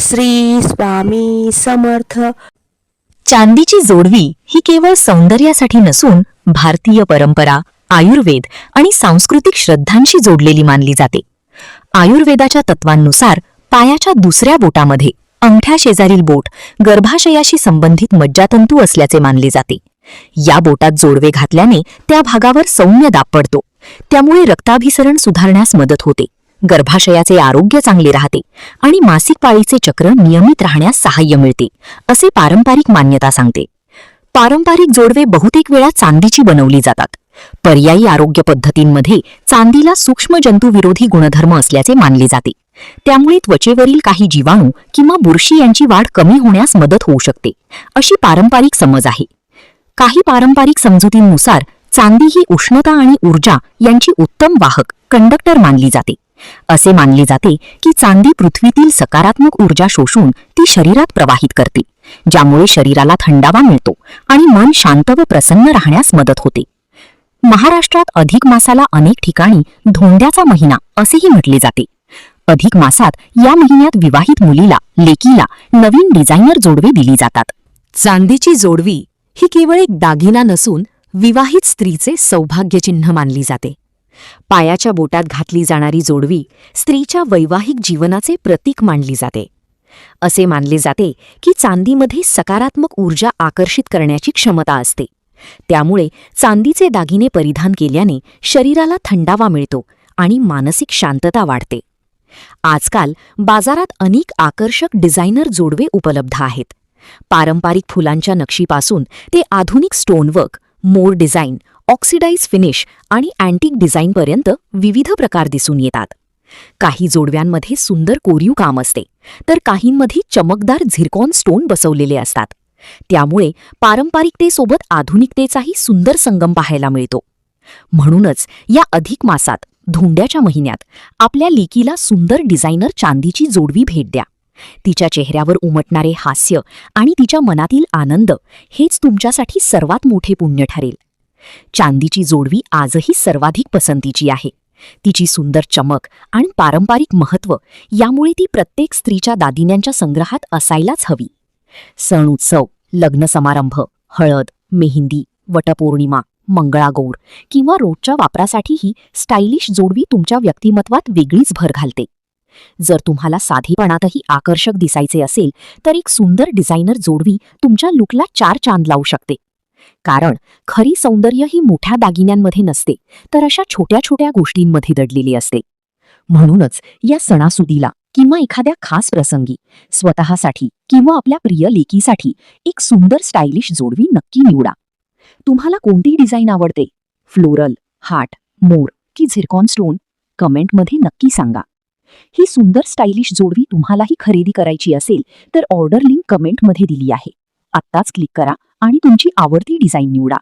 श्री स्वामी समर्थ. चांदीची जोडवी ही केवळ सौंदर्यासाठी नसून भारतीय परंपरा, आयुर्वेद आणि सांस्कृतिक श्रद्धांशी जोडलेली मानली जाते. आयुर्वेदाच्या तत्वांनुसार पायाच्या दुसऱ्या बोटामध्ये अंगठ्या शेजारील बोट गर्भाशयाशी संबंधित मज्जातंतू असल्याचे मानले जाते. या बोटात जोडवे घातल्याने त्या भागावर सौम्य दाब पडतो. त्यामुळे रक्ताभिसरण सुधारण्यास मदत होते, गर्भाशयाचे आरोग्य चांगले राहते आणि मासिक पाळीचे चक्र नियमित राहण्यास सहाय्य मिळते, असे पारंपरिक मान्यता सांगते. पारंपरिक जोडवे बहुतेक वेळा चांदीची बनवली जातात. पर्यायी आरोग्य पद्धतींमध्ये चांदीला सूक्ष्म जंतुविरोधी गुणधर्म असल्याचे मानले जाते. त्यामुळे त्वचेवरील काही जीवाणू किंवा बुरशी यांची वाढ कमी होण्यास मदत होऊ शकते, अशी पारंपरिक समज आहे. काही पारंपरिक समजुतींनुसार चांदी ही उष्णता आणि ऊर्जा यांची उत्तम वाहक कंडक्टर मानली जाते. असे मानले जाते की चांदी पृथ्वीतील सकारात्मक ऊर्जा शोषून ती शरीरात प्रवाहित करते, ज्यामुळे शरीराला थंडावा मिळतो आणि मन शांत व प्रसन्न राहण्यास मदत होते. महाराष्ट्रात अधिक मासाला अनेक ठिकाणी धोंड्याचा महिना असेही म्हटले जाते. अधिक मासात या महिन्यात विवाहित मुलीला, लेकीला नवीन डिझायनर जोडवे दिली जातात. चांदीची जोडवी ही केवळ एक दागिना नसून विवाहित स्त्रीचे सौभाग्यचिन्ह मानली जाते. पायाच्या बोटात घातली जाणारी जोडवी स्त्रीच्या वैवाहिक जीवनाचे प्रतीक मानली जाते. असे मानले जाते की चांदीमध्ये सकारात्मक ऊर्जा आकर्षित करण्याची क्षमता असते. त्यामुळे चांदीचे दागिने परिधान केल्याने शरीराला थंडावा मिळतो आणि मानसिक शांतता वाढते. आजकाल बाजारात अनेक आकर्षक डिझायनर जोडवे उपलब्ध आहेत. पारंपरिक फुलांच्या नक्षीपासून ते आधुनिक स्टोनवर्क, मोर डिझाईन, ऑक्सिडाइज फिनिश आणि अँटिक डिझाईनपर्यंत विविध प्रकार दिसून येतात. काही जोडव्यांमध्ये सुंदर कोरीव काम असते, तर काहींमध्ये चमकदार झिरकॉन स्टोन बसवलेले असतात. त्यामुळे पारंपरिकतेसोबत आधुनिकतेचाही सुंदर संगम पाहायला मिळतो. म्हणूनच या अधिक मासात, धोंड्याच्या महिन्यात आपल्या लेकीला सुंदर डिझायनर चांदीची जोडवी भेट द्या. तिच्या चेहऱ्यावर उमटणारे हास्य आणि तिच्या मनातील आनंद हेच तुमच्यासाठी सर्वात मोठे पुण्य ठरेल. चांदीची जोडवी आजही सर्वाधिक पसंतीची आहे. तिची सुंदर चमक आणि पारंपरिक महत्त्व यामुळे ती प्रत्येक स्त्रीच्या दागिन्यांच्या संग्रहात असायलाच हवी. सण उत्सव, लग्न समारंभ, हळद, मेहंदी, वटपौर्णिमा, मंगळागौर किंवा रोजच्या वापरासाठीही स्टायलिश जोडवी तुमच्या व्यक्तिमत्वात वेगळीच भर घालते. जर तुम्हाला साधेपणातही आकर्षक दिसायचे असेल तर एक सुंदर डिझायनर जोडवी तुमच्या लुकला चार चांद लावू शकते. कारण खरी सौंदर्य ही मोठ्या दागिन्यांमध्ये नसते, तर अशा छोट्या छोट्या गोष्टींमध्ये दडलेली असते. म्हणूनच या सणासुदीला किंवा एखाद्या खास प्रसंगी स्वतःसाठी किंवा आपल्या प्रिय लेकीसाठी एक सुंदर स्टायलिश जोडवी नक्की निवडा. तुम्हाला कोणती डिझाईन आवडते? फ्लोरल, हार्ट, मोर की झिरकॉन स्टोन? कमेंटमध्ये नक्की सांगा. ही सुंदर स्टायलिश जोडवी तुम्हालाही खरेदी करायची असेल तर ऑर्डर लिंक कमेंटमध्ये दिली आहे. आत्ताच क्लिक करा आणि तुमची आवडती डिझाईन निवडा.